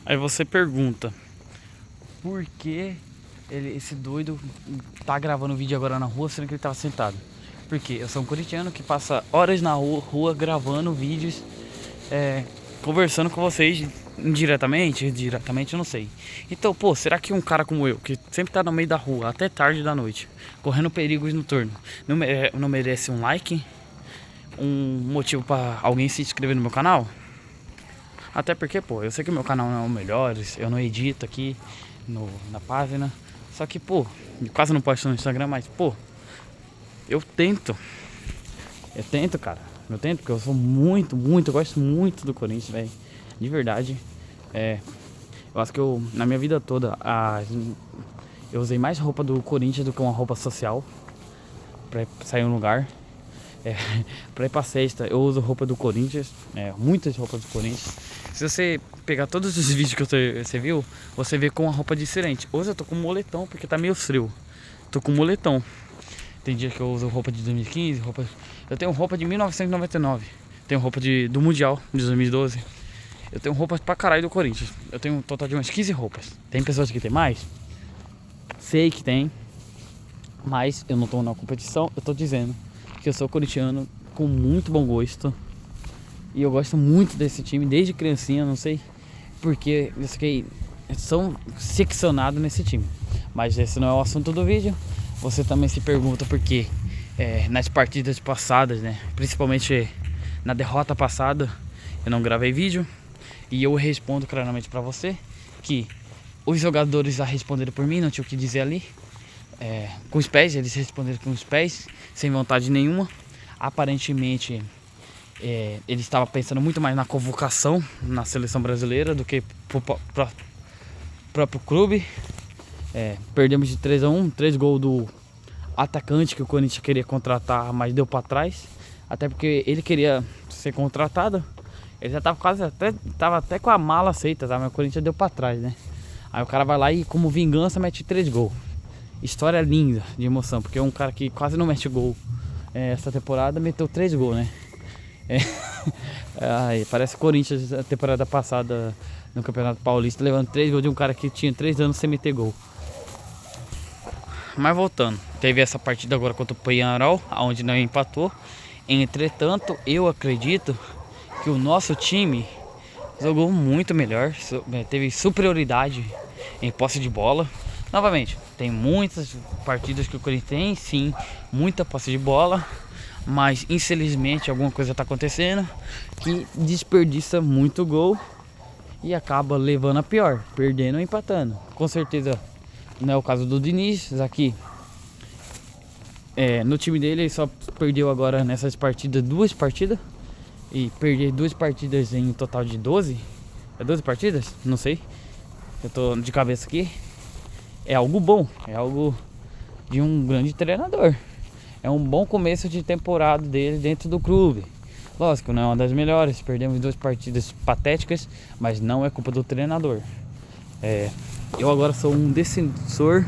Aí você pergunta, por que esse doido tá gravando vídeo agora na rua, sendo que ele tava sentado? Porque eu sou um corintiano que passa horas na rua gravando vídeos, conversando com vocês indiretamente, diretamente eu não sei. Então, pô, será que um cara como eu, que sempre tá no meio da rua até tarde da noite, correndo perigos no turno, não merece um like? Um motivo pra alguém se inscrever no meu canal? Até porque, pô, eu sei que o meu canal não é o melhor, eu não edito aqui na página. Só que, pô, eu quase não posto no Instagram, mas, pô, eu tento. Cara. Eu tento porque eu sou eu gosto muito do Corinthians, velho. De verdade. Eu acho que na minha vida toda, eu usei mais roupa do Corinthians do que uma roupa social pra sair em um lugar. Pra ir pra festa, eu uso roupa do Corinthians, muitas roupas do Corinthians. Se você pegar todos os vídeos que você viu, você vê com uma roupa diferente. Hoje eu tô com moletom porque tá meio frio. Tô com moletom. Tem dias que eu uso roupa de 2015, eu tenho roupa de 1999. Tenho roupa do Mundial de 2012. Eu tenho roupas pra caralho do Corinthians. Eu tenho um total de umas 15 roupas. Tem pessoas que tem mais? Sei que tem. Mas eu não tô na competição, eu tô dizendo que eu sou corintiano com muito bom gosto. E eu gosto muito desse time desde criancinha, não sei porque eu fiquei seccionado nesse time. Mas esse não é o assunto do vídeo. Você também se pergunta por quê nas partidas passadas, né? Principalmente na derrota passada, eu não gravei vídeo. E eu respondo claramente pra você que os jogadores já responderam por mim, não tinha o que dizer ali. Com os pés, eles responderam com os pés, sem vontade nenhuma. Aparentemente, ele estava pensando muito mais na convocação na seleção brasileira do que pro próprio clube. Perdemos de 3-1, 3 gols do atacante que o Corinthians queria contratar, mas deu para trás. Até porque ele queria ser contratado, ele já estava até com a mala aceita, tá? Mas o Corinthians deu para trás, né? Aí o cara vai lá e, como vingança, mete 3 gols. História linda de emoção, porque um cara que quase não mete gol essa temporada meteu 3 gols, né? Parece o Corinthians a temporada passada no Campeonato Paulista, levando 3 gols de um cara que tinha 3 anos sem meter gol. Mas voltando, teve essa partida agora contra o Penharol, onde não empatou. Entretanto, eu acredito que o nosso time jogou muito melhor, teve superioridade em posse de bola. Novamente, tem muitas partidas que o Corinthians tem, sim, muita posse de bola, mas infelizmente alguma coisa está acontecendo que desperdiça muito gol e acaba levando a pior, perdendo ou empatando. Com certeza não é o caso do Diniz aqui. No time dele ele só perdeu agora nessas partidas 2 partidas. E perder 2 partidas em um total de 12. É 12 partidas? Não sei. Eu tô de cabeça aqui. É algo bom, é algo de um grande treinador. É um bom começo de temporada dele dentro do clube. Lógico, não é uma das melhores. Perdemos 2 partidas patéticas, mas não é culpa do treinador. Eu agora sou um defensor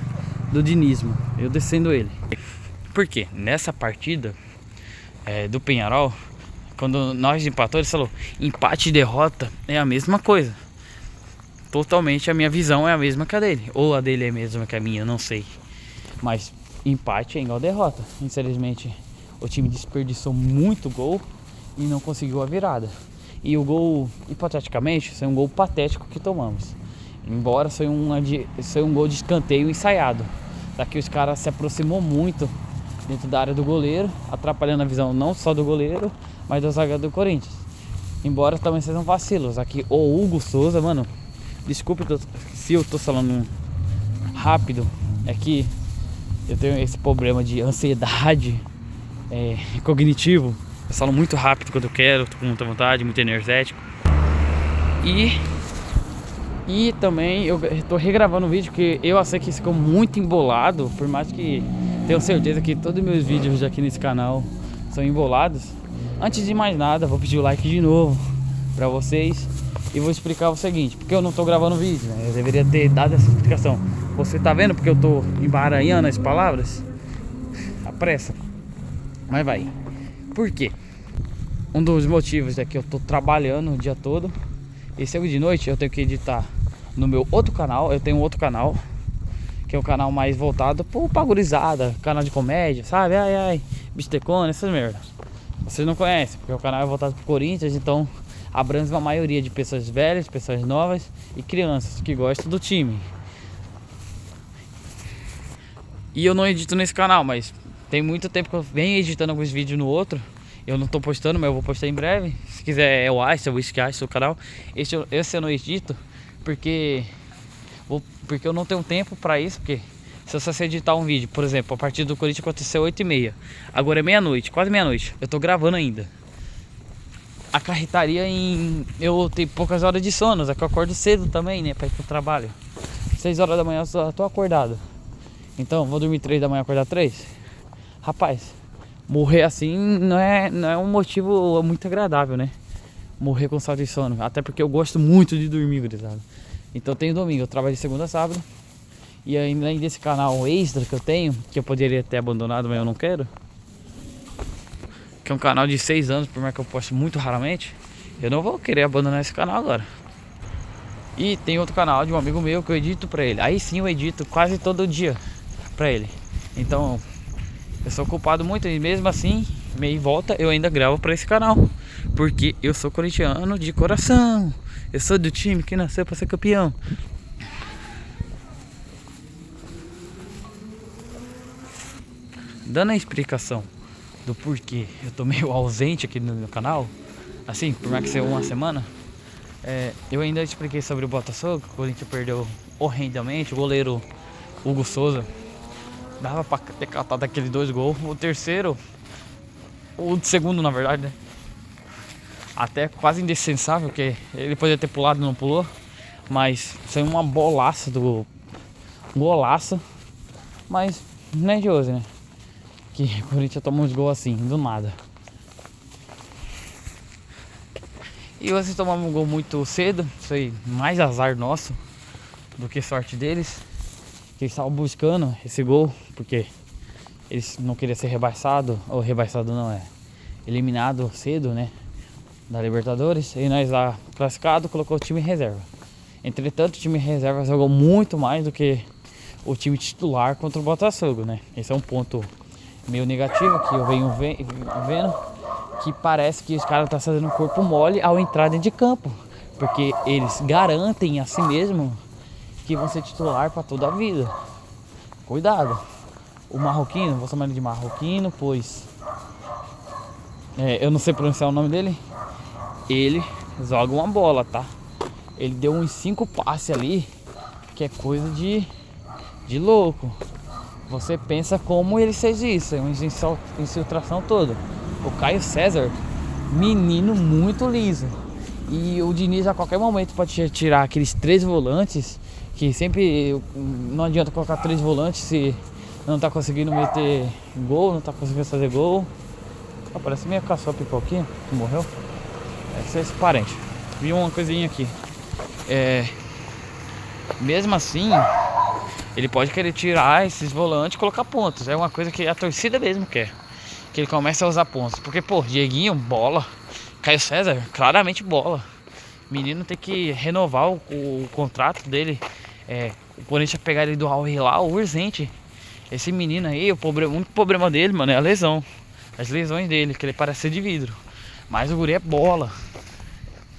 do dinismo. Eu defendo ele. Por quê? Nessa partida do Penharol, quando nós empatou, ele falou: empate e derrota é a mesma coisa. Totalmente a minha visão é a mesma que a dele. Ou a dele é a mesma que a minha, não sei. Mas empate é igual derrota. Infelizmente, o time desperdiçou muito gol e não conseguiu a virada. E o gol, hipoteticamente, foi um gol patético que tomamos. Embora foi um gol de escanteio ensaiado. Daqui os caras se aproximou muito dentro da área do goleiro, atrapalhando a visão não só do goleiro, mas da zaga do Corinthians. Embora também sejam vacilos. Aqui o Hugo Souza, mano, desculpe se eu tô falando rápido, é que eu tenho esse problema de ansiedade cognitivo. Eu falo muito rápido quando eu quero, tô com muita vontade, muito energético. E também eu tô regravando o vídeo que eu sei que ficou muito embolado, por mais que tenho certeza que todos os meus vídeos aqui nesse canal são embolados. Antes de mais nada, vou pedir o like de novo pra vocês e vou explicar o seguinte, porque eu não tô gravando vídeo, né? Eu deveria ter dado essa explicação. Você tá vendo porque eu tô embaranhando as palavras? A pressa. Mas vai. Por quê? Um dos motivos é que eu tô trabalhando o dia todo e chego de noite eu tenho que editar no meu outro canal. Eu tenho um outro canal, que é um canal mais voltado pra gurizada, canal de comédia, sabe? Ai, ai, bistecona, essas merda. Vocês não conhecem, porque o canal é voltado pro Corinthians, então abrange uma maioria de pessoas velhas, pessoas novas e crianças que gostam do time. E eu não edito nesse canal, mas tem muito tempo que eu venho editando alguns vídeos no outro. Eu não tô postando, mas eu vou postar em breve. Se quiser, é o Einstein, o Whisky, o canal. Esse eu não edito porque eu não tenho tempo pra isso. Porque se você editar um vídeo, por exemplo, a partir do Corinthians aconteceu 8h30, agora é meia-noite, quase meia-noite, eu tô gravando ainda. Acarretaria em... eu tenho poucas horas de sono, é que eu acordo cedo também, né, pra ir pro trabalho. 6 horas da manhã eu só tô acordado. Então, vou dormir 3 da manhã, acordar 3. Rapaz, morrer assim não é um motivo muito agradável, né? Morrer com falta de sono. Até porque eu gosto muito de dormir, gurizada. Então tem domingo, eu trabalho de segunda a sábado. E além desse canal extra que eu tenho, que eu poderia ter abandonado, mas eu não quero, que é um canal de 6 anos, por mais que eu poste muito raramente, eu não vou querer abandonar esse canal agora. E tem outro canal de um amigo meu que eu edito pra ele. Aí sim eu edito quase todo dia pra ele. Então eu sou culpado muito, e mesmo assim, meia e volta, eu ainda gravo pra esse canal, porque eu sou corintiano de coração. Eu sou do time que nasceu pra ser campeão. Dando a explicação do porquê eu tô meio ausente aqui no meu canal, assim, por mais que seja uma semana, eu ainda expliquei sobre o Botafogo. O Corinthians perdeu horrendamente. O goleiro Hugo Souza dava pra ter catado aqueles 2 gols. O terceiro, o segundo na verdade, né, até quase indefensável, porque ele poderia ter pulado e não pulou. Mas saiu uma bolaça do golaço. Mas não é de hoje, né, que o Corinthians toma uns gols assim, do nada. E vocês tomaram um gol muito cedo. Foi mais azar nosso do que sorte deles, que eles estavam buscando esse gol, porque eles não queriam ser rebaixado, ou rebaixado não, eliminado cedo, né, da Libertadores. E nós lá classificado, colocou o time em reserva. Entretanto, o time em reserva jogou muito mais do que o time titular contra o Botafogo, né. Esse é um ponto meio negativo que eu venho vendo, que parece que os caras estão fazendo corpo mole ao entrar dentro de campo, porque eles garantem a si mesmo que vão ser titular para toda a vida. Cuidado. O marroquino, vou chamar ele de marroquino, pois eu não sei pronunciar o nome dele. Ele joga uma bola, tá? Ele deu uns 5 passes ali, que é coisa de louco. Você pensa como ele fez isso, é uma infiltração toda. O Caio César, menino muito liso. E o Diniz a qualquer momento pode tirar aqueles 3 volantes, que sempre não adianta colocar 3 volantes se não tá conseguindo meter gol, não tá conseguindo fazer gol. Parece meio caçou a pipoquinha que morreu. Esse é esse parente. Vi uma coisinha aqui. Mesmo assim, ele pode querer tirar esses volantes e colocar pontos. É uma coisa que a torcida mesmo quer, que ele comece a usar pontos. Porque, pô, Dieguinho, bola. Caio César, claramente bola. Menino tem que renovar o contrato dele. O Corinthians pegar ele do Al Hilal urgente. Esse menino aí, o único problema dele, mano, é a lesão. As lesões dele, que ele parece ser de vidro. Mas o guri é bola.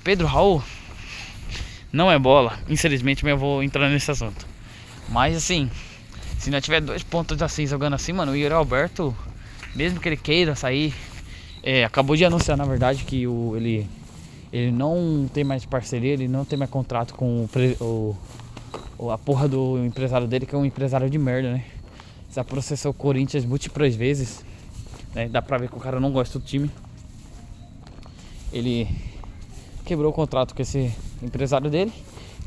Pedro Raul não é bola. Infelizmente, eu vou entrar nesse assunto. Mas assim, se não tiver 2 pontos assim jogando assim, mano, o Yuri Alberto, mesmo que ele queira sair, acabou de anunciar, na verdade, que ele não tem mais parceria, ele não tem mais contrato com a porra do empresário dele, que é um empresário de merda, né? Já processou o Corinthians múltiplas vezes, né? Dá pra ver que o cara não gosta do time. Ele quebrou o contrato com esse empresário dele.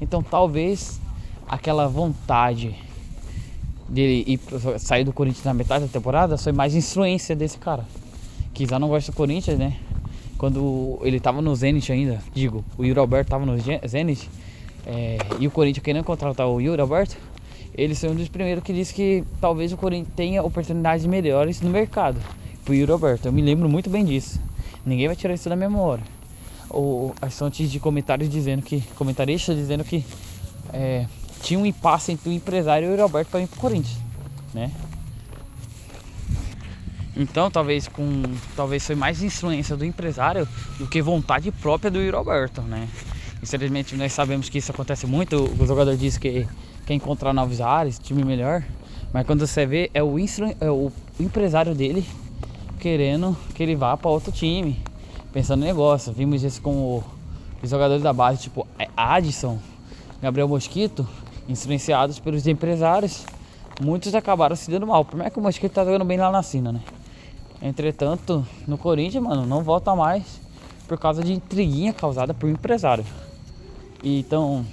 Então talvez aquela vontade dele sair do Corinthians na metade da temporada foi mais influência desse cara, que já não gosta do Corinthians, né? Quando ele tava no Zenit ainda, o Yuri Alberto tava no Zenit, e o Corinthians querendo contratar o Yuri Alberto, ele foi um dos primeiros que disse que talvez o Corinthians tenha oportunidades melhores no mercado pro Yuri Alberto. Eu me lembro muito bem disso. Ninguém vai tirar isso da memória. Ou as fontes de comentaristas dizendo que tinha um impasse entre o empresário e o Yuri Alberto para ir pro Corinthians, né? Então talvez foi mais influência do empresário do que vontade própria do Yuri Alberto, né? Infelizmente nós sabemos que isso acontece muito. O jogador diz que quer encontrar novos ares, time melhor, mas quando você vê é o empresário dele querendo que ele vá para outro time, pensando no negócio. Vimos isso com os jogadores da base, tipo Adson, Gabriel Mosquito, influenciados pelos empresários. Muitos acabaram se dando mal, por mais que o Mosquito tá jogando bem lá na Sina, né? Entretanto, no Corinthians, mano, não volta mais por causa de intriguinha causada por empresário. Então,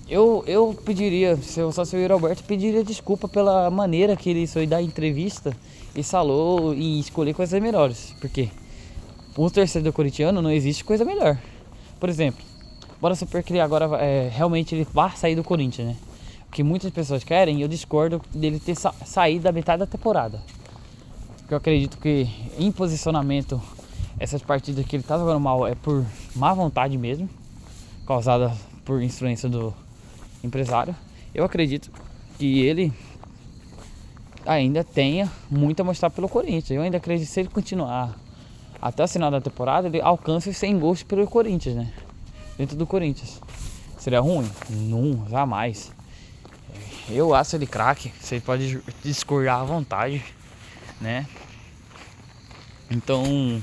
eu pediria, se eu fosse o Yuri Alberto, pediria desculpa pela maneira que ele foi dar entrevista e falou em escolher coisas melhores. Porque o torcedor corintiano não existe coisa melhor. Por exemplo, bora supor que ele agora realmente ele vai sair do Corinthians, né? O que muitas pessoas querem, eu discordo dele ter saído da metade da temporada. Porque eu acredito que em posicionamento, essas partidas que ele tá jogando mal é por má vontade mesmo, causada por influência do empresário. Eu acredito que ele ainda tenha muito a mostrar pelo Corinthians. Eu ainda acredito que se ele continuar até o final da temporada, ele alcance os 100 gols pelo Corinthians, né? Dentro do Corinthians. Seria ruim? Não, jamais. Eu acho ele craque, você pode discordar à vontade, né? Então,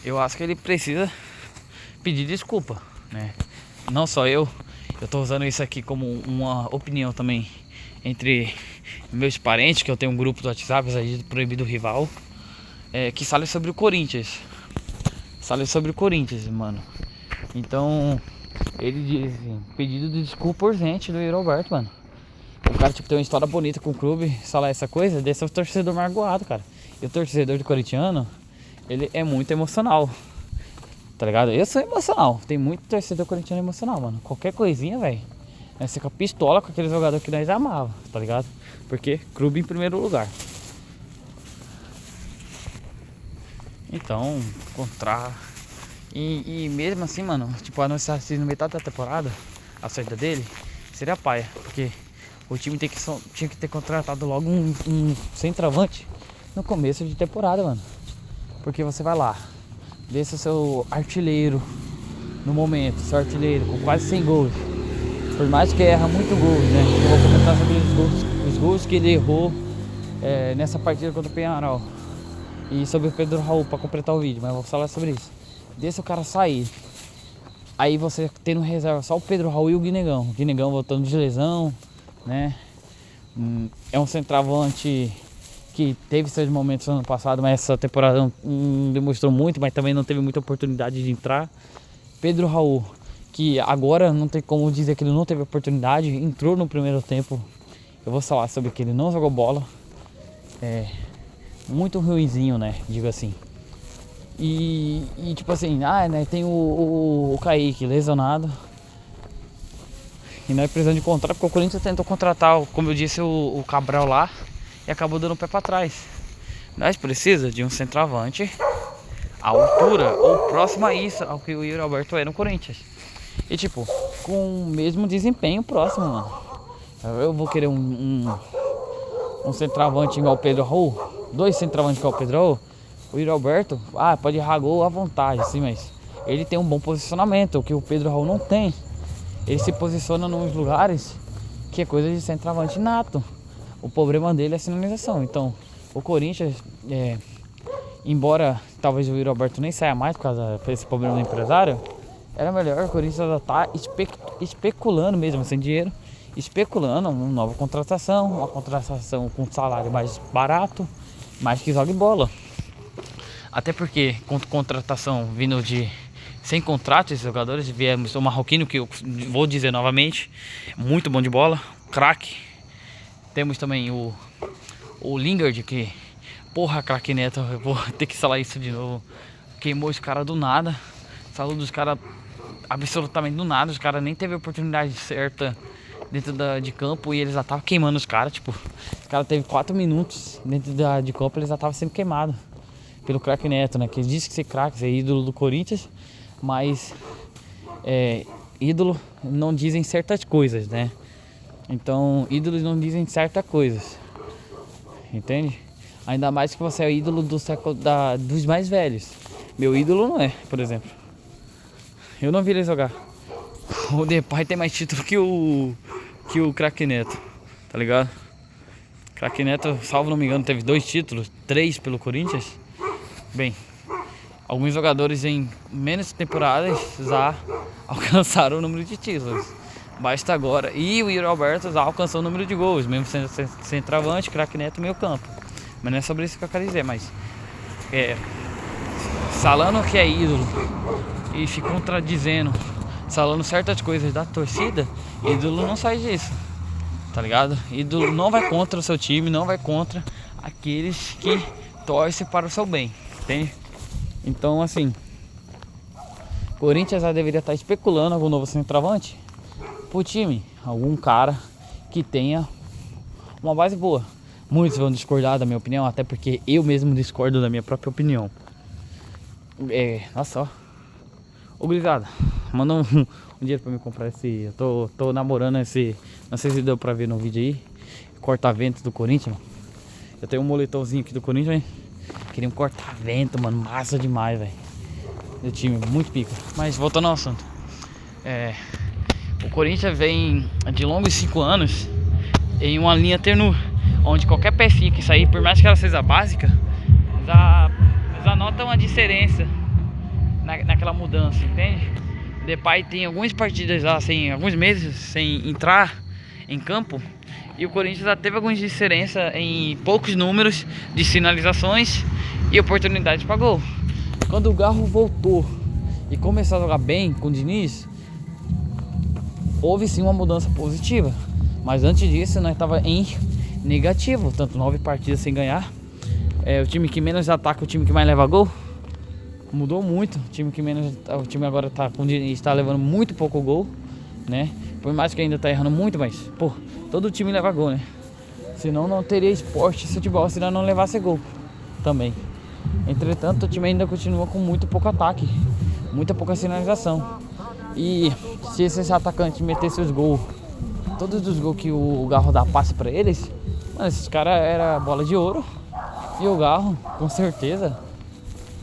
eu acho que ele precisa pedir desculpa, né? Não só eu tô usando isso aqui como uma opinião também entre meus parentes, que eu tenho um grupo do WhatsApp, aí Proibido Rival, que fala sobre o Corinthians. Fala sobre o Corinthians, mano. Então, ele diz assim, pedido de desculpa urgente do Yuri Alberto, mano. O cara tipo, tem uma história bonita com o clube, falar essa coisa, desse é o torcedor magoado, cara. E o torcedor do corintiano, ele é muito emocional, tá ligado? Eu sou emocional, tem muito torcedor corintiano emocional, mano. Qualquer coisinha, velho, nós fica pistola com aquele jogador que nós amava, tá ligado? Porque clube em primeiro lugar. Então, E mesmo assim, mano, tipo, anunciar assim no metade da temporada a saída dele, seria paia, porque o time tinha que ter contratado logo um centroavante no começo de temporada, mano. Porque você vai lá, deixa o seu artilheiro no momento, seu artilheiro com quase 100 gols. Por mais que erra muito gols, né? Eu vou comentar sobre os gols que ele errou nessa partida contra o Peñarol. E sobre o Pedro Raul, pra completar o vídeo, mas eu vou falar sobre isso. Deixa o cara sair. Aí você tem no reserva só o Pedro Raul e o Guinegão. O Guinegão voltando de lesão, né? É um centroavante que teve seus momentos no ano passado, mas essa temporada não demonstrou muito, mas também não teve muita oportunidade de entrar. Pedro Raul, que agora não tem como dizer que ele não teve oportunidade, entrou no primeiro tempo. Eu vou falar sobre que ele não jogou bola. Muito ruinzinho, né? Digo assim. E tipo assim, né, tem o Kaique lesionado. E nós precisamos de contrato, porque o Corinthians tentou contratar, como eu disse, o Cabral lá e acabou dando o pé pra trás. Nós precisamos de um centroavante à altura ou próximo a isso, ao que o Yuri Alberto é no Corinthians. E tipo, com o mesmo desempenho próximo, mano. Eu vou querer um centroavante igual o Pedro Raul, 2 centroavantes igual o Pedro Raul. O Yuri Alberto, pode errar gol à vontade, sim, mas ele tem um bom posicionamento, o que o Pedro Raul não tem. Ele se posiciona nos lugares que é coisa de centroavante nato. O problema dele é a sinalização. Então, o Corinthians, embora talvez o Yuri Alberto nem saia mais por causa desse problema do empresário, era melhor o Corinthians estar especulando mesmo, sem dinheiro, especulando uma nova contratação, uma contratação com salário mais barato, mas que jogue bola. Até porque com contratação vindo sem contrato, esses jogadores, viemos o Marroquino, que eu vou dizer novamente, muito bom de bola, craque. Temos também o Lingard, que, porra, craque Neto, eu vou ter que falar isso de novo. Queimou os caras do nada, falou dos caras absolutamente do nada, os caras nem teve a oportunidade certa dentro de campo e eles já estavam queimando os caras, tipo, os caras teve 4 minutos dentro de campo, eles já estavam sendo queimados pelo craque Neto, né, que ele disse que ser craque, ser ídolo do Corinthians, mas ídolo não dizem certas coisas, né? Então, ídolos não dizem certas coisas, entende? Ainda mais que você é ídolo do século dos mais velhos. Meu ídolo não é, por exemplo. Eu não vi ele jogar. O Depay tem mais título que o Craque Neto, tá ligado? Craque Neto, salvo não me engano, teve 2 títulos, 3 pelo Corinthians. Bem, alguns jogadores em menos temporadas já alcançaram o número de títulos. Basta agora. E o Yuri Alberto já alcançou o número de gols, mesmo sendo centroavante, Craque Neto, meio campo. Mas não é sobre isso que eu quero dizer, mas falando que é ídolo e se contradizendo, falando certas coisas da torcida, ídolo não sai disso, tá ligado? Ídolo não vai contra o seu time, não vai contra aqueles que torcem para o seu bem, entende? Então, assim, Corinthians já deveria estar especulando algum novo centroavante pro time, algum cara que tenha uma base boa. Muitos vão discordar da minha opinião, até porque eu mesmo discordo da minha própria opinião. Nossa, ó. Obrigado. Manda um dinheiro pra me comprar esse. Eu tô namorando esse. Não sei se deu pra ver no vídeo aí. Corta-vento do Corinthians, mano. Eu tenho um moletomzinho aqui do Corinthians, hein? Queria um corta-vento, mano. Massa demais, velho. Do time, muito pica. Mas voltando ao assunto. O Corinthians vem de longos 5 anos em uma linha tênue, onde qualquer pecinha que sair, por mais que ela seja básica, já nota uma diferença naquela mudança, entende? O Depay tem algumas partidas lá, alguns meses sem entrar em campo, e o Corinthians já teve algumas diferenças em poucos números de finalizações e oportunidades para gol. Quando o Garro voltou e começou a jogar bem com o Diniz, houve sim uma mudança positiva, mas antes disso nós estava em negativo, tanto 9 partidas sem ganhar. O time que menos ataca, o time que mais leva gol. Mudou muito. O time agora está levando muito pouco gol, né? Por mais que ainda tá errando muito, mas pô, todo time leva gol, né? Senão não teria esporte, futebol, se não levasse gol também. Entretanto, o time ainda continua com muito pouco ataque, muita pouca finalização. E se esses atacantes metessem os gols, todos os gols que o Garro dá passe pra eles, mano, esses caras era bola de ouro. E o Garro, com certeza,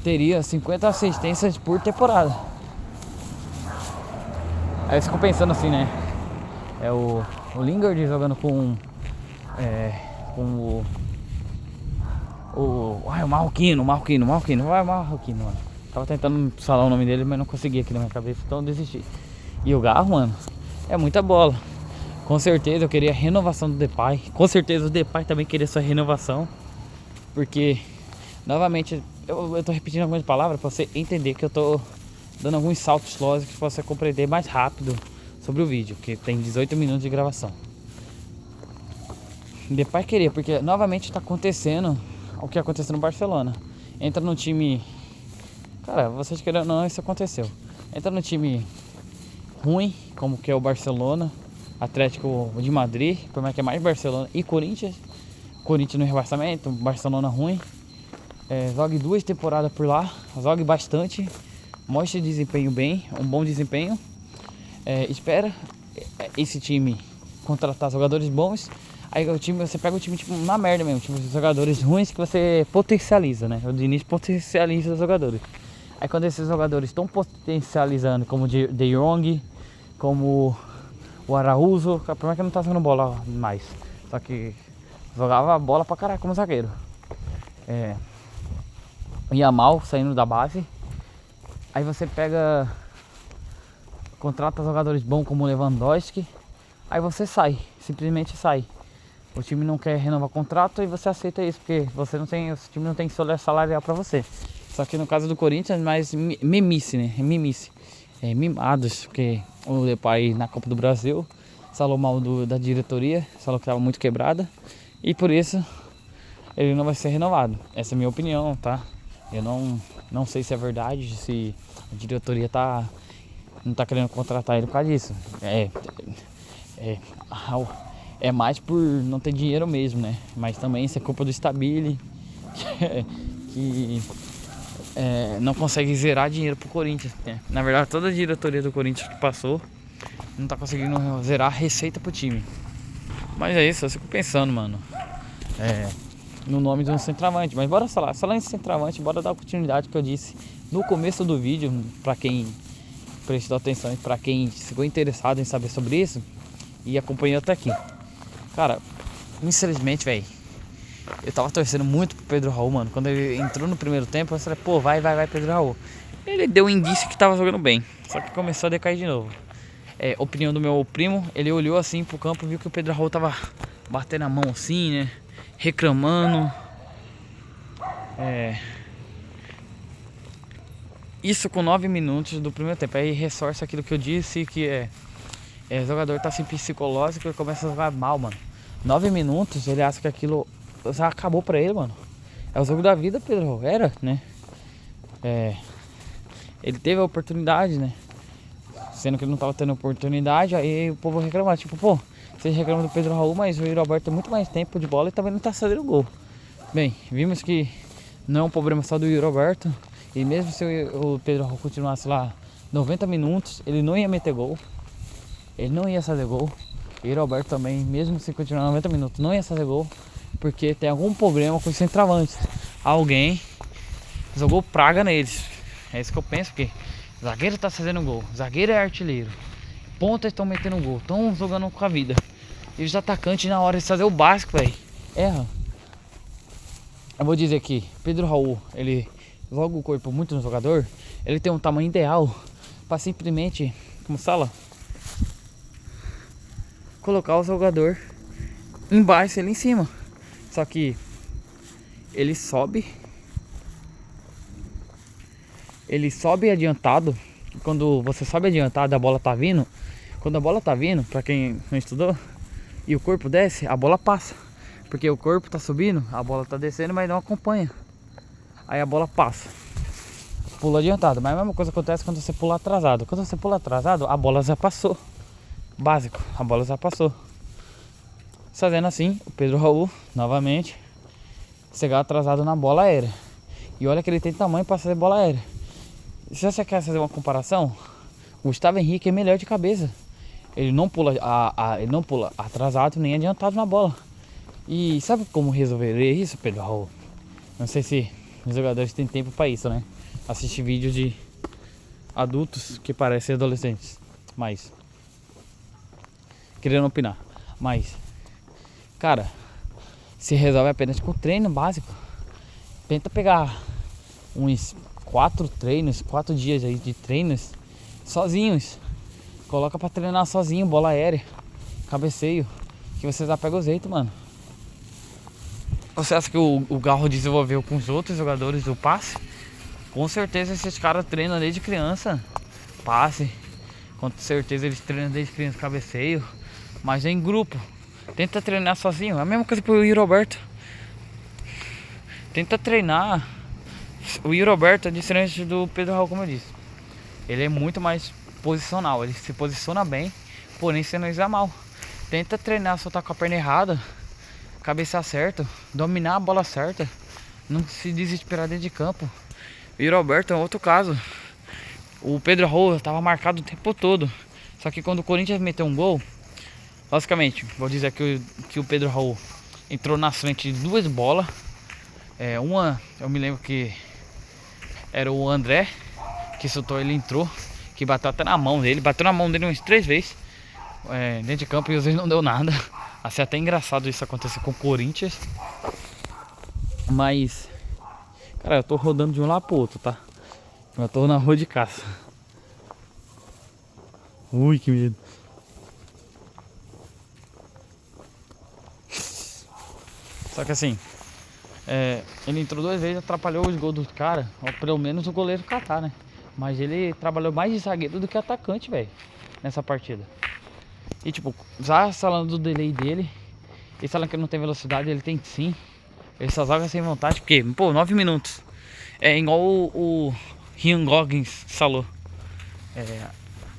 teria 50 assistências por temporada. Aí eu fico pensando assim, né? O Lingard jogando com o Marroquino, mano. Tava tentando falar o nome dele, mas não consegui aqui na minha cabeça, então desisti. E o Garro, mano, é muita bola. Com certeza eu queria a renovação do Depay. Com certeza o Depay também queria sua renovação. Porque, novamente, eu tô repetindo algumas palavras pra você entender que eu tô dando alguns saltos lógicos pra você compreender mais rápido sobre o vídeo, que tem 18 minutos de gravação. Depay queria, porque novamente tá acontecendo o que aconteceu no Barcelona. Entra no time... Cara, vocês querendo ou não, isso aconteceu. Entra no time ruim, como que é o Barcelona, Atlético de Madrid, por mais que é mais Barcelona e Corinthians no rebaixamento, Barcelona ruim. Jogue 2 temporadas por lá, jogue bastante, mostre desempenho bem, um bom desempenho. Espera esse time contratar jogadores bons. Aí você pega o time tipo na merda mesmo, tipo jogadores ruins que você potencializa, né? O Diniz potencializa os jogadores. Aí quando esses jogadores estão potencializando, como o De Jong, como o Araújo, por mais que não tá jogando bola mais, só que jogava bola pra caralho como zagueiro. Ia mal saindo da base. Aí você pega, contrata jogadores bons como o Lewandowski. Aí você sai, simplesmente sai. O time não quer renovar contrato e você aceita isso, porque o time não tem salarial pra você. Só que no caso do Corinthians, mais mimice, né? Mimice. Mimados, porque o Depay na Copa do Brasil falou mal da diretoria, falou que estava muito quebrada. E por isso ele não vai ser renovado. Essa é a minha opinião, tá? Eu não sei se é verdade, se a diretoria não tá querendo contratar ele por causa disso. É mais por não ter dinheiro mesmo, né? Mas também isso é culpa do Stabile, que não consegue zerar dinheiro pro Corinthians, né? Na verdade, toda a diretoria do Corinthians que passou não tá conseguindo zerar a receita pro time. Mas é isso, eu fico pensando, mano, no nome de um centroavante. Mas bora falar em centroavante, bora dar a oportunidade que eu disse no começo do vídeo, pra quem prestou atenção e pra quem ficou interessado em saber sobre isso e acompanhou até aqui. Cara, infelizmente, velho, eu tava torcendo muito pro Pedro Raul, mano. Quando ele entrou no primeiro tempo, eu falei, pô, vai Pedro Raul. Ele deu um indício que tava jogando bem, só que começou a decair de novo. Opinião do meu primo, ele olhou assim pro campo e viu que o Pedro Raul tava batendo a mão assim, né, reclamando. Isso com 9 minutos do primeiro tempo. Aí reforça aquilo que eu disse, que o jogador tá sem psicológico e começa a jogar mal, mano. 9 minutos, ele acha que aquilo já acabou pra ele, mano. É o jogo da vida, Pedro Raul. Era, né? Ele teve a oportunidade, né? Sendo que ele não tava tendo oportunidade, aí o povo reclamava, tipo, pô, vocês reclamam do Pedro Raul, mas o Yuri Alberto tem muito mais tempo de bola e também não tá fazendo gol. Bem, vimos que não é um problema só do Yuri Alberto, e mesmo se o Pedro Raul continuasse lá 90 minutos, ele não ia meter gol, ele não ia fazer gol. O Yuri Alberto também, mesmo se continuar 90 minutos, não ia fazer gol, porque tem algum problema com os centroavantes. Alguém jogou praga neles. É isso que eu penso, porque zagueiro tá fazendo gol, zagueiro é artilheiro, pontas estão metendo gol, estão jogando com a vida. E os atacantes, na hora de fazer o básico, velho, erra. Eu vou dizer que Pedro Raul, ele joga o corpo muito no jogador, ele tem um tamanho ideal para simplesmente, como fala, colocar o jogador embaixo e ele em cima. Só que ele sobe adiantado. Quando você sobe adiantado, a bola tá vindo. Quando a bola tá vindo, pra quem não estudou, e o corpo desce, a bola passa. Porque o corpo tá subindo, a bola tá descendo, mas não acompanha. Aí a bola passa. Pula adiantado. Mas a mesma coisa acontece quando você pula atrasado. Quando você pula atrasado, a bola já passou. Básico, a bola já passou. Fazendo assim, o Pedro Raul, novamente, chegar atrasado na bola aérea. E olha que ele tem tamanho para fazer bola aérea. Se você quer fazer uma comparação, o Gustavo Henrique é melhor de cabeça. Ele não pula, ele não pula atrasado nem adiantado na bola. E sabe como resolveria isso, Pedro Raul? Não sei se os jogadores têm tempo para isso, né? Assistir vídeos de adultos que parecem adolescentes. Mas querendo opinar. Mas, cara, se resolve apenas com treino básico. Tenta pegar uns 4 dias aí de treinos sozinhos. Coloca pra treinar sozinho, bola aérea, cabeceio, que você já pega o jeito, mano. Você acha que o Garro desenvolveu com os outros jogadores o passe? Com certeza esses caras treinam desde criança passe. Com certeza eles treinam desde criança cabeceio. Mas é em grupo. Tenta treinar sozinho. É a mesma coisa pro Yuri Alberto. Tenta treinar. O Yuri Alberto é diferente do Pedro Raul, como eu disse. Ele é muito mais posicional. Ele se posiciona bem, porém você não usa mal. Tenta treinar, soltar com a perna errada, cabecear certo, dominar a bola certa, não se desesperar dentro de campo. O Yuri Alberto é outro caso. O Pedro Raul estava marcado o tempo todo. Só que quando o Corinthians meteu um gol, basicamente, vou dizer que o Pedro Raul entrou na frente de 2 bolas. Uma, eu me lembro que era o André que soltou, ele entrou, que bateu até na mão dele, bateu na mão dele umas 3 vezes dentro de campo e às vezes não deu nada. Assim, até engraçado isso acontecer com o Corinthians. Mas, cara, eu tô rodando de um lado pro outro, tá? Eu tô na rua de casa. Ui, que medo. Só que assim, ele entrou 2 vezes, atrapalhou os gols dos caras. Ou pelo menos o goleiro catar, né? Mas ele trabalhou mais de zagueiro do que atacante, velho, nessa partida. E tipo, já falando do delay dele, eles falam que ele não tem velocidade, ele tem sim. Ele só joga sem vontade, porque, pô, 9 minutos. É igual o Ryan Goggins falou.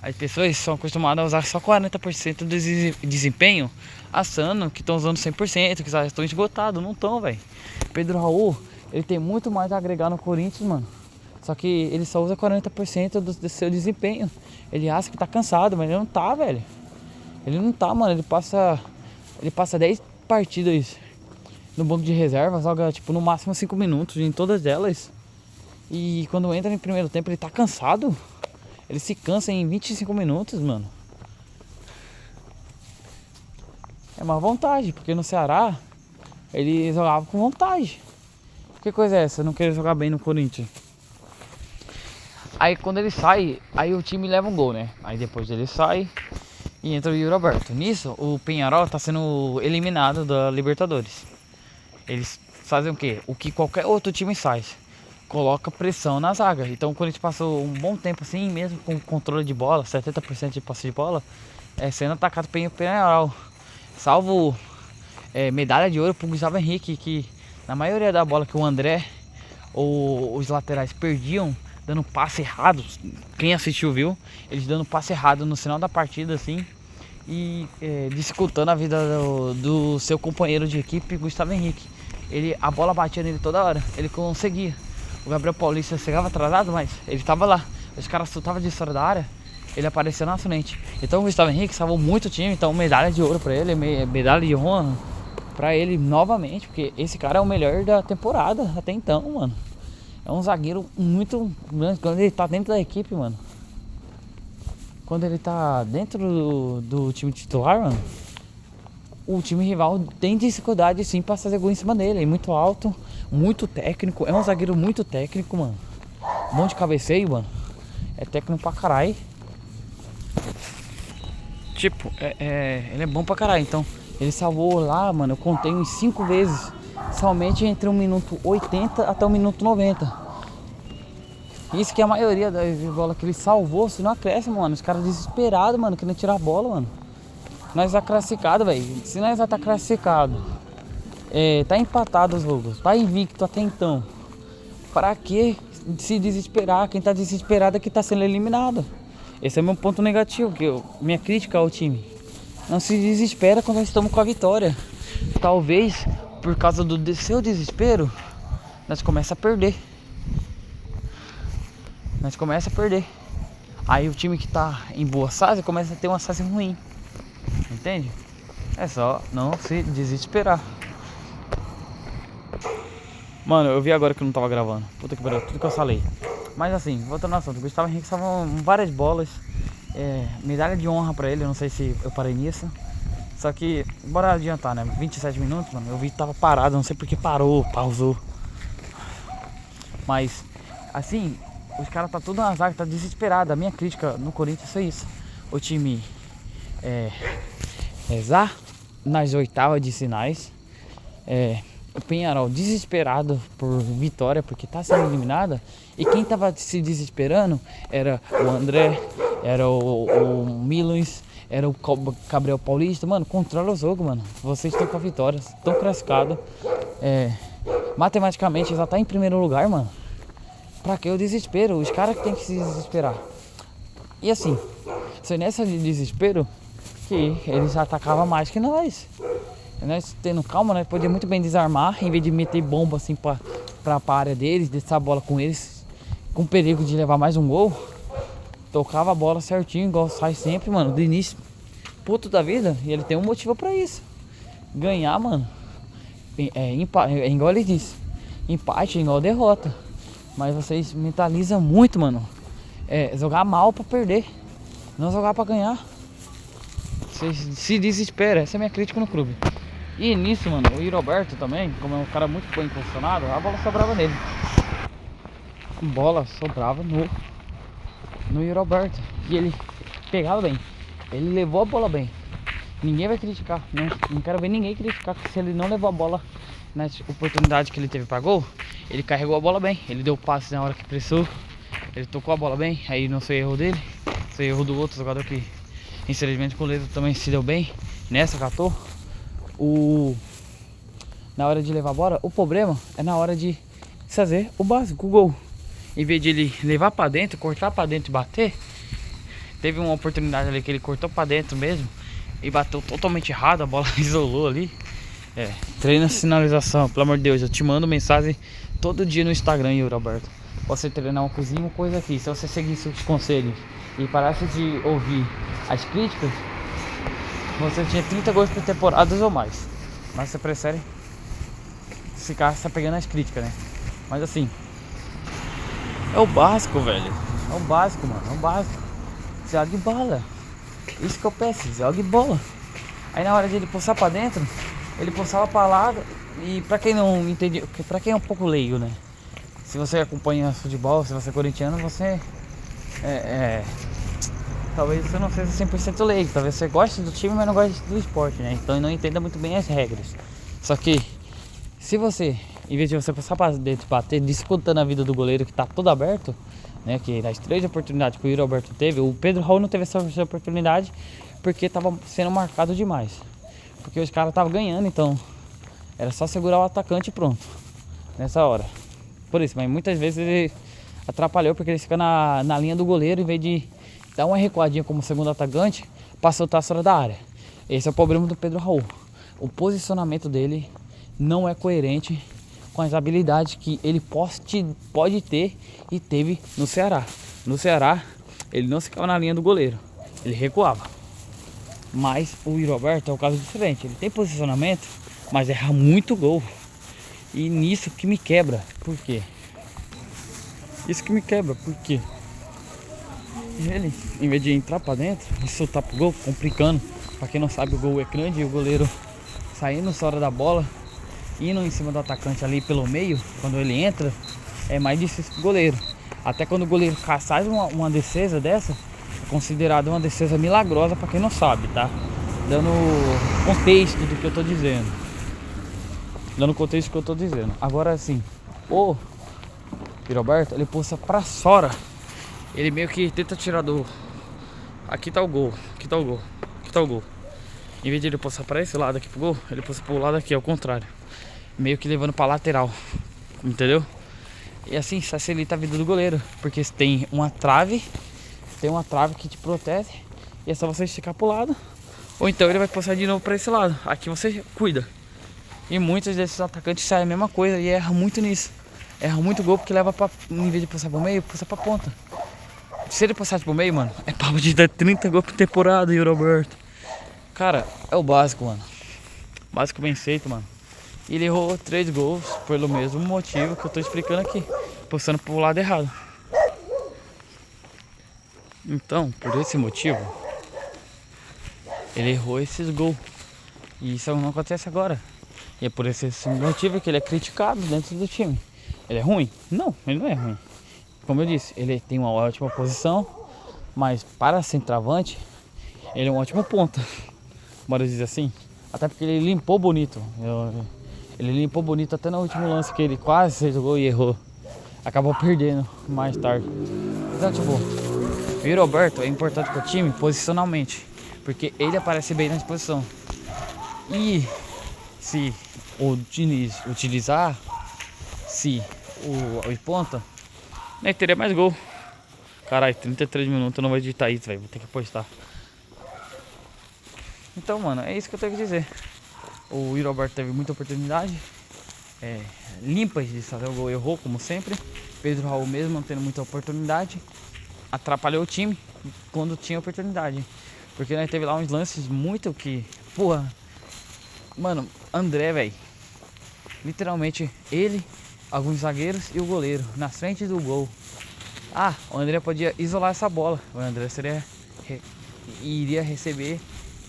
As pessoas são acostumadas a usar só 40% do desempenho, achando que estão usando 100%, que já estão esgotados. Não estão, velho. Pedro Raul, ele tem muito mais a agregar no Corinthians, mano. Só que ele só usa 40% do seu desempenho. Ele acha que tá cansado, mas ele não tá, velho. Ele não tá, mano. Ele passa 10 partidas no banco de reserva, joga tipo no máximo 5 minutos em todas elas. E quando entra no primeiro tempo ele tá cansado. Ele se cansa em 25 minutos, mano. É uma vontade, porque no Ceará ele jogava com vontade. Que coisa é essa? Não querer jogar bem no Corinthians. Aí quando ele sai, aí o time leva um gol, né? Aí depois ele sai e entra o Yuri Alberto. Nisso, o Penharol tá sendo eliminado da Libertadores. Eles fazem o quê? O que qualquer outro time faz. Coloca pressão na zaga. Então o Corinthians passou um bom tempo assim, mesmo com controle de bola, 70% de posse de bola, sendo atacado pelo Penharol. Salvo medalha de ouro pro Gustavo Henrique, que na maioria da bola que o André ou os laterais perdiam, dando passe errado, quem assistiu viu, eles dando passe errado no final da partida assim, e dificultando a vida do seu companheiro de equipe, Gustavo Henrique. A bola batia nele toda hora, ele conseguia. O Gabriel Paulista chegava atrasado, mas ele tava lá. Os caras chutavam de fora da área, ele aparecia na frente. Então o Gustavo Henrique salvou muito o time, então medalha de ouro pra ele, medalha de honra pra ele novamente, porque esse cara é o melhor da temporada até então, mano. É um zagueiro muito grande quando ele tá dentro da equipe, mano. Quando ele tá dentro do time titular, mano, o time rival tem dificuldade sim pra fazer gol em cima dele. É muito alto, muito técnico. É um zagueiro muito técnico, mano. Bom de cabeceio, mano. É técnico pra caralho. Tipo, ele é bom pra caralho. Então, ele salvou lá, mano, eu contei uns 5 vezes. Somente entre o minuto 80 até o minuto 90. Isso que é a maioria das bolas que ele salvou, se não acresce, mano. Os caras desesperados, mano, querendo tirar a bola, mano. Nós tá classificado, velho. Se nós já tá classificado, tá empatado os jogos, tá invicto até então, pra que se desesperar? Quem tá desesperado é que tá sendo eliminado. Esse é meu ponto negativo, minha crítica ao time. Não se desespera quando nós estamos com a vitória. Talvez por causa do seu desespero, nós começa a perder. Aí o time que tá em boa fase começa a ter uma fase ruim. Entende? É só não se desesperar. Mano, eu vi agora que eu não tava gravando. Puta que pariu, tudo que eu falei. Mas assim, voltando ao assunto, o Gustavo Henrique salvou várias bolas. Medalha de honra pra ele, eu não sei se eu parei nisso. Só que, bora adiantar, né? 27 minutos, mano, eu vi que tava parado, não sei porque pausou. Mas, assim, os caras tá tudo na zaga, tá desesperado. A minha crítica no Corinthians foi isso. O time rezar nas oitavas de finais. O Penharol desesperado por vitória, porque tá sendo eliminada. E quem tava se desesperando era o André, era o Milons, era o Gabriel Paulista. Mano, controla o jogo, mano. Vocês estão com a vitória, estão classificados. Matematicamente já tá em primeiro lugar, mano. Pra que o desespero? Os caras que tem que se desesperar. E assim, foi nessa de desespero que eles atacavam mais que nós. Nós tendo calma, nós podíamos muito bem desarmar, em vez de meter bomba assim pra área deles, deixar a bola com eles, com perigo de levar mais um gol. Tocava a bola certinho, igual sai sempre, mano, do início. Puto da vida, e ele tem um motivo pra isso. Ganhar, mano, igual ele disse, empate é igual derrota. Mas vocês mentalizam muito, mano. Jogar mal pra perder, não jogar pra ganhar. Vocês se desesperam, essa é a minha crítica no clube. E nisso, mano, o Yuri Alberto também, como é um cara muito bem posicionado, a bola sobrava nele. A bola sobrava no Yuri Alberto. E ele pegava bem, ele levou a bola bem. Ninguém vai criticar, não quero ver ninguém criticar se ele não levou a bola na oportunidade que ele teve pra gol. Ele carregou a bola bem, ele deu passe na hora que pressou, ele tocou a bola bem. Aí não foi erro dele, foi erro do outro jogador que infelizmente o goleiro também se deu bem nessa, catou. Na hora de levar a bola, o problema é na hora de fazer o básico, o gol. Em vez de ele levar pra dentro, cortar pra dentro e bater, teve uma oportunidade ali que ele cortou pra dentro mesmo e bateu totalmente errado, a bola isolou ali. Treina sinalização, pelo amor de Deus, eu te mando mensagem todo dia no Instagram, Yuri Alberto. você treinar uma coisinha, uma coisa aqui. Se você seguisse os conselhos e parasse de ouvir as críticas, você tinha 30 gols por temporada ou mais. Mas você prefere ficar se apegando às críticas, né? Mas assim, é o básico, velho. É o básico, mano. É o básico. Jogue bola. Isso que eu peço, jogue bola. Aí na hora de ele pulsar pra dentro, ele pulsava pra lado. E pra quem não entende, pra quem é um pouco leigo, né? Se você acompanha futebol, se você é corintiano, você talvez você não seja 100% leigo. Talvez você goste do time, mas não goste do esporte, né? Então não entenda muito bem as regras. Só que se você, em vez de você passar pra dentro e bater, disputando a vida do goleiro que tá todo aberto, né? Que nas 3 oportunidades que o Yuri Alberto teve, o Pedro Raul não teve essa oportunidade porque tava sendo marcado demais. Porque os caras estavam ganhando, então era só segurar o atacante e pronto. Nessa hora. Por isso, mas muitas vezes ele atrapalhou porque ele fica na linha do goleiro, em vez de dar uma recuadinha como segundo atacante, pra soltar fora da área. Esse é o problema do Pedro Raul. O posicionamento dele não é coerente com as habilidades que ele pode ter e teve no Ceará. No Ceará, ele não ficava na linha do goleiro, ele recuava. Mas o Yuri Alberto é um caso diferente. Ele tem posicionamento, mas erra muito gol. E nisso que me quebra. Por quê? Isso que me quebra, porque ele, em vez de entrar pra dentro e soltar pro gol, complicando. Pra quem não sabe, o gol é grande e o goleiro saindo fora da bola, indo em cima do atacante ali pelo meio, quando ele entra, é mais difícil pro goleiro. Até quando o goleiro faz uma defesa dessa, é considerada uma defesa milagrosa pra quem não sabe, tá? Dando contexto do que eu tô dizendo. Agora assim, o Roberto, ele pulsa pra fora. Ele meio que tenta tirar do... Aqui tá o gol, aqui tá o gol, aqui tá o gol. Em vez de ele pulsar pra esse lado aqui pro gol, ele pulsa pro lado aqui, ao contrário. Meio que levando pra lateral, entendeu? E assim facilita a vida do goleiro, porque tem uma trave que te protege. E é só você esticar pro lado, ou então ele vai pulsar de novo pra esse lado. Aqui você cuida. E muitos desses atacantes saem a mesma coisa e erram muito nisso. Erra muito gol porque leva pra, em vez de passar pro meio, passa pra ponta. Se ele passar pro meio, mano, é papo de dar 30 gols por temporada, Yuri Alberto. Cara, é o básico, mano. Básico bem feito, mano. E ele errou 3 gols pelo mesmo motivo que eu tô explicando aqui. Postando pro lado errado. Então, por esse motivo, ele errou esses gols. E isso não acontece agora. E é por esse motivo que ele é criticado dentro do time. Ele é ruim? Não, ele não é ruim. Como eu disse, ele tem uma ótima posição, mas para centroavante, ele é um ótimo ponta. Bora dizer assim. Até porque ele limpou bonito. Ele limpou bonito até no último lance que ele quase fez o gol e errou. Acabou perdendo mais tarde. Então, tipo, o Yuri Alberto é importante para o time posicionalmente, porque ele aparece bem na disposição. E se o Diniz utilizar, se o ponta, né, teria mais gol. Caralho, 33 minutos eu não vou editar isso, velho. Vou ter que postar. Então, mano, é isso que eu tenho que dizer. O Yuri Alberto teve muita oportunidade limpas de fazer o gol, errou como sempre. Pedro Raul mesmo não tendo muita oportunidade, atrapalhou o time quando tinha oportunidade. Porque nós teve lá uns lances muito que, porra, mano, André, velho, literalmente ele, alguns zagueiros e o goleiro na frente do gol. Ah, o André podia isolar essa bola. O André iria receber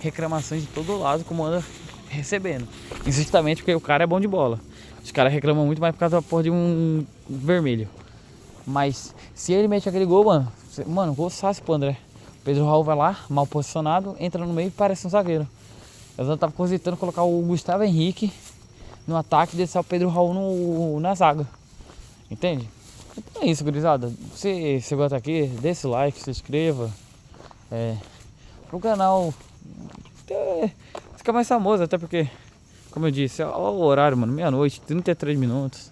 reclamações de todo lado, como anda recebendo. Justamente porque o cara é bom de bola. Os caras reclamam muito mais por causa da porra de um vermelho. Mas se ele mete aquele gol, mano, gol fácil pro André. Pedro Raul vai lá, mal posicionado, entra no meio e parece um zagueiro. Eu tava cogitando colocar o Gustavo Henrique no ataque e deixar o Pedro Raul na zaga. Entende? Então é isso, gurizada. Se você gosta aqui, deixa o like, se inscreva. Pro canal fica mais famoso, até porque, como eu disse, olha o horário, mano, meia-noite, 33 minutos.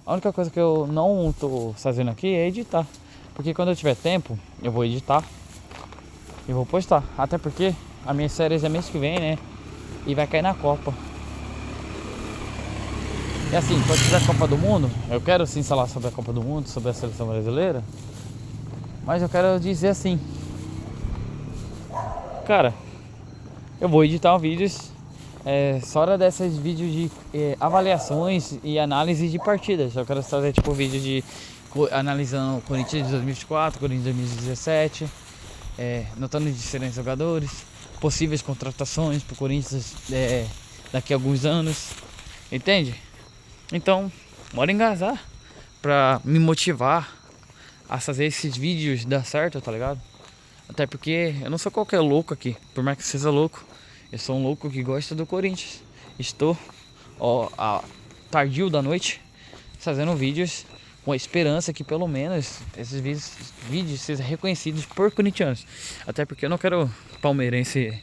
A única coisa que eu não tô fazendo aqui é editar. Porque quando eu tiver tempo, eu vou editar e vou postar. Até porque a minha série é mês que vem, né? E vai cair na Copa. E assim, quando tiver a Copa do Mundo, eu quero sim falar sobre a Copa do Mundo, sobre a seleção brasileira. Mas eu quero dizer assim, cara, eu vou editar vídeos só desses vídeos de avaliações e análise de partidas. Eu quero fazer tipo vídeo de analisando o Corinthians de 2024, Corinthians de 2017, notando diferentes jogadores, possíveis contratações pro Corinthians daqui a alguns anos, entende? Então, bora engajar pra me motivar a fazer esses vídeos dar certo, tá ligado? Até porque eu não sou qualquer louco aqui, por mais que seja louco, eu sou um louco que gosta do Corinthians. Estou, tardio da noite, fazendo vídeos com a esperança que pelo menos esses vídeos sejam reconhecidos por corintianos. Até porque eu não quero palmeirense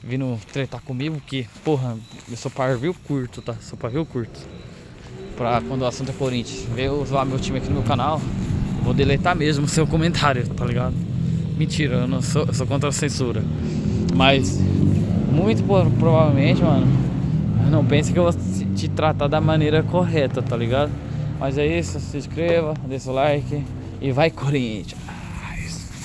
vindo tretar comigo, que, porra, eu sou pavio curto, tá? Sou pavio curto. Pra quando o assunto é Corinthians, ver usar meu time aqui no meu canal, eu vou deletar mesmo o seu comentário, tá ligado? Mentira, eu sou contra a censura. Mas, muito provavelmente, mano, não pense que eu vou te tratar da maneira correta, tá ligado? Mas é isso, se inscreva, deixa o like e vai Corinthians!